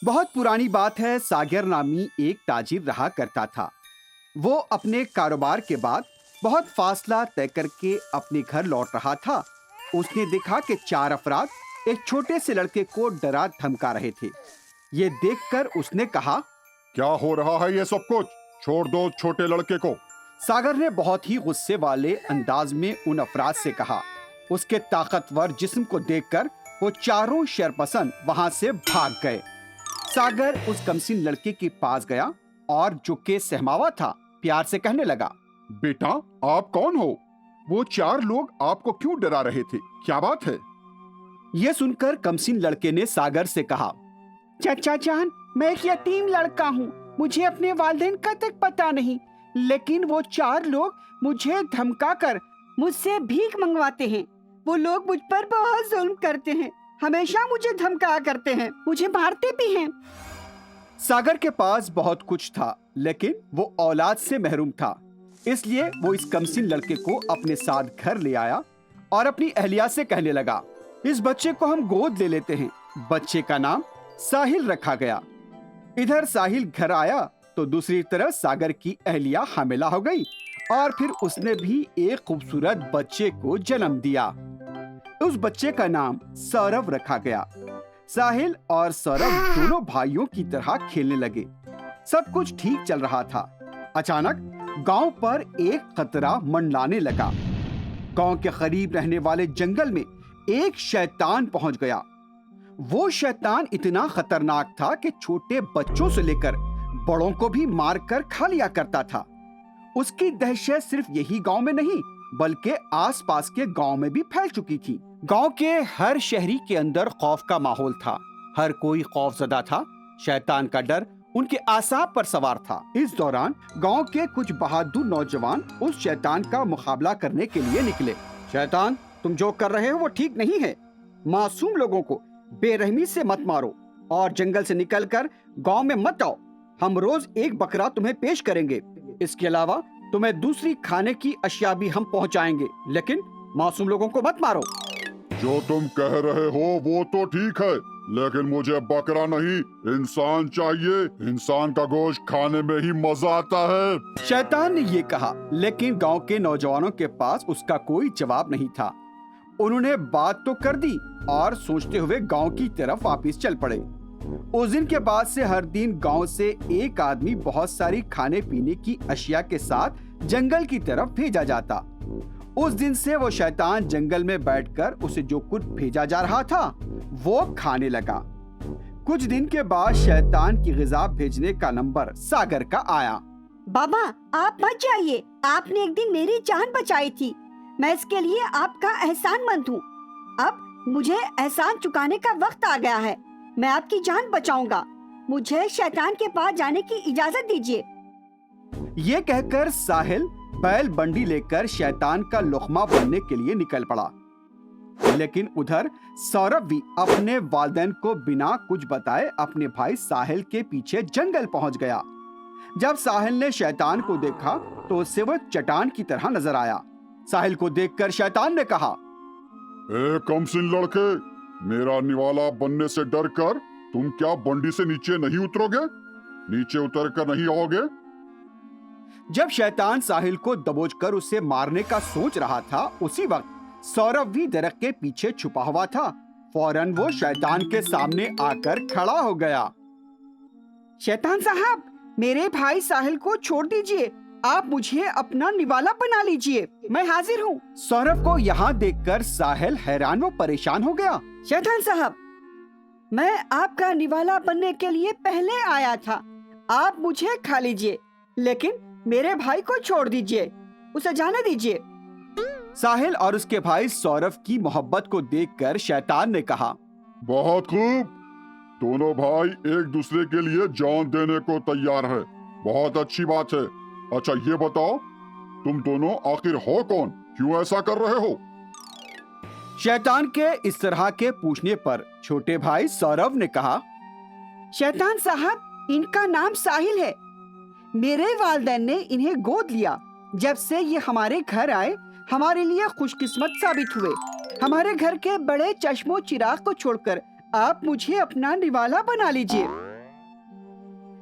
بہت پرانی بات ہے، ساگر نامی ایک تاجر رہا کرتا تھا۔ وہ اپنے کاروبار کے بعد بہت فاصلہ طے کر کے اپنے گھر لوٹ رہا تھا۔ اس نے دیکھا کہ 4 افراد ایک چھوٹے سے لڑکے کو ڈرا دھمکا رہے تھے۔ یہ دیکھ کر اس نے کہا، کیا ہو رہا ہے یہ سب کچھ؟ چھوڑ دو چھوٹے لڑکے کو۔ ساگر نے بہت ہی غصے والے انداز میں ان افراد سے کہا۔ اس کے طاقتور جسم کو دیکھ کر وہ چاروں شرپسند وہاں سے بھاگ گئے۔ ساگر اس کمسن لڑکے کے پاس گیا اور جو کہ سہماوا تھا، پیار سے کہنے لگا، بیٹا آپ کون ہو؟ وہ 4 لوگ آپ کو کیوں ڈرا رہے تھے؟ کیا بات ہے؟ یہ سن کر کمسن لڑکے نے ساگر سے کہا، چچا جان، میں ایک یتیم لڑکا ہوں، مجھے اپنے والدین کا تک پتہ نہیں، لیکن وہ 4 لوگ مجھے دھمکا کر مجھ سے بھیک منگواتے ہیں۔ وہ لوگ مجھ پر بہت ظلم کرتے ہیں، ہمیشہ مجھے دھمکا کرتے ہیں، مجھے مارتے بھی ہیں۔ ساگر کے پاس بہت کچھ تھا، لیکن وہ اولاد سے محروم تھا، اس لیے وہ اس کمسن لڑکے کو اپنے ساتھ گھر لے آیا اور اپنی اہلیہ سے کہنے لگا، اس بچے کو ہم گود لے لیتے ہیں۔ بچے کا نام ساحل رکھا گیا۔ ادھر ساحل گھر آیا تو دوسری طرف ساگر کی اہلیہ حاملہ ہو گئی اور پھر اس نے بھی ایک خوبصورت بچے کو جنم دیا۔ اس بچے کا نام سورو رکھا گیا۔ ساحل اور سورو دونوں بھائیوں کی طرح کھیلنے لگے۔ سب کچھ ٹھیک چل رہا تھا۔ اچانک گاؤں پر ایک خطرہ منڈلانے لگا۔ گاؤں کے قریب رہنے والے جنگل میں ایک شیطان پہنچ گیا۔ وہ شیطان اتنا خطرناک تھا کہ چھوٹے بچوں سے لے کر بڑوں کو بھی مار کر کھا لیا کرتا تھا۔ اس کی دہشت صرف یہی گاؤں میں نہیں بلکہ آس پاس کے گاؤں میں بھی پھیل چکی تھی۔ گاؤں کے ہر شہری کے اندر خوف کا ماحول تھا، ہر کوئی خوف زدہ تھا۔ شیطان کا ڈر ان کے اعصاب پر سوار تھا۔ اس دوران گاؤں کے کچھ بہادر نوجوان اس شیطان کا مقابلہ کرنے کے لیے نکلے۔ شیطان، تم جو کر رہے ہو وہ ٹھیک نہیں ہے۔ معصوم لوگوں کو بے رحمی سے مت مارو اور جنگل سے نکل کر گاؤں میں مت آؤ۔ ہم روز ایک بکرا تمہیں پیش کریں گے، اس کے علاوہ تمہیں دوسری کھانے کی اشیاء بھی ہم پہنچائیں گے، لیکن معصوم لوگوں کو مت مارو۔ جو تم کہہ رہے ہو وہ تو ٹھیک ہے، لیکن مجھے بکرا نہیں، انسان چاہیے۔ انسان کا گوشت کھانے میں ہی مزہ آتا ہے۔ شیطان نے یہ کہا، لیکن گاؤں کے نوجوانوں کے پاس اس کا کوئی جواب نہیں تھا۔ انہوں نے بات تو کر دی اور سوچتے ہوئے گاؤں کی طرف واپس چل پڑے۔ اس دن کے بعد سے ہر دن گاؤں سے ایک آدمی بہت ساری کھانے پینے کی اشیاء کے ساتھ جنگل کی طرف بھیجا جاتا۔ اس دن سے وہ شیطان جنگل میں بیٹھ کر اسے جو کچھ بھیجا جا رہا تھا وہ کھانے لگا۔ کچھ دن کے بعد شیطان کی غذا بھیجنے کا نمبر ساگر کا آیا۔ بابا، آپ مت جائیے، آپ نے ایک دن میری جان بچائی تھی، میں اس کے لیے آپ کا احسان مند ہوں۔ اب مجھے احسان چکانے کا وقت آ گیا ہے، میں آپ کی جان بچاؤں گا، مجھے شیطان کے پاس جانے کی اجازت دیجیے۔ یہ کہہ کر ساحل بیل بنڈی لے کر شیطان کا لقمہ بننے کے لیے نکل پڑا، لیکن ادھر سورب بھی اپنے والدین کو بنا کچھ بتائے اپنے بھائی ساحل کے پیچھے جنگل پہنچ گیا۔ جب ساحل نے شیطان کو دیکھا تو اسے وہ چٹان کی طرح نظر آیا۔ ساحل کو دیکھ کر شیطان نے کہا، اے کمسن لڑکے، میرا نوالا بننے سے ڈر کر تم کیا بنڈی سے نیچے نہیں اترو گے؟ نیچے اتر کر نہیں آؤ گے؟ جب شیطان ساحل کو دبوچ کر اسے مارنے کا سوچ رہا تھا، اسی وقت سورب بھی درخت کے پیچھے چھپا ہوا تھا۔ فوراً وہ شیطان کے سامنے آ کر کھڑا ہو گیا۔ شیطان صاحب، میرے بھائی ساحل کو چھوڑ دیجئے، آپ مجھے اپنا نوالا بنا لیجئے، میں حاضر ہوں۔ سورب کو یہاں دیکھ کر ساحل حیران و پریشان ہو گیا۔ شیطان صاحب، میں آپ کا نوالا بننے کے لیے پہلے آیا تھا، آپ مجھے کھا لیجئے، لیکن میرے بھائی کو چھوڑ دیجئے، اسے جانے دیجئے۔ ساحل اور اس کے بھائی سورب کی محبت کو دیکھ کر شیطان نے کہا، بہت خوب، دونوں بھائی ایک دوسرے کے لیے جان دینے کو تیار ہے، بہت اچھی بات ہے۔ اچھا یہ بتاؤ، تم دونوں آخر ہو کون؟ کیوں ایسا کر رہے ہو؟ شیطان کے اس طرح کے پوچھنے پر چھوٹے بھائی سورب نے کہا، شیطان صاحب، ان کا نام ساحل ہے، میرے والدین نے انہیں گود لیا، جب سے یہ ہمارے گھر آئے ہمارے لیے خوش قسمت ثابت ہوئے۔ ہمارے گھر کے بڑے چشم و چراغ کو چھوڑ کر آپ مجھے اپنا نوالا بنا لیجئے۔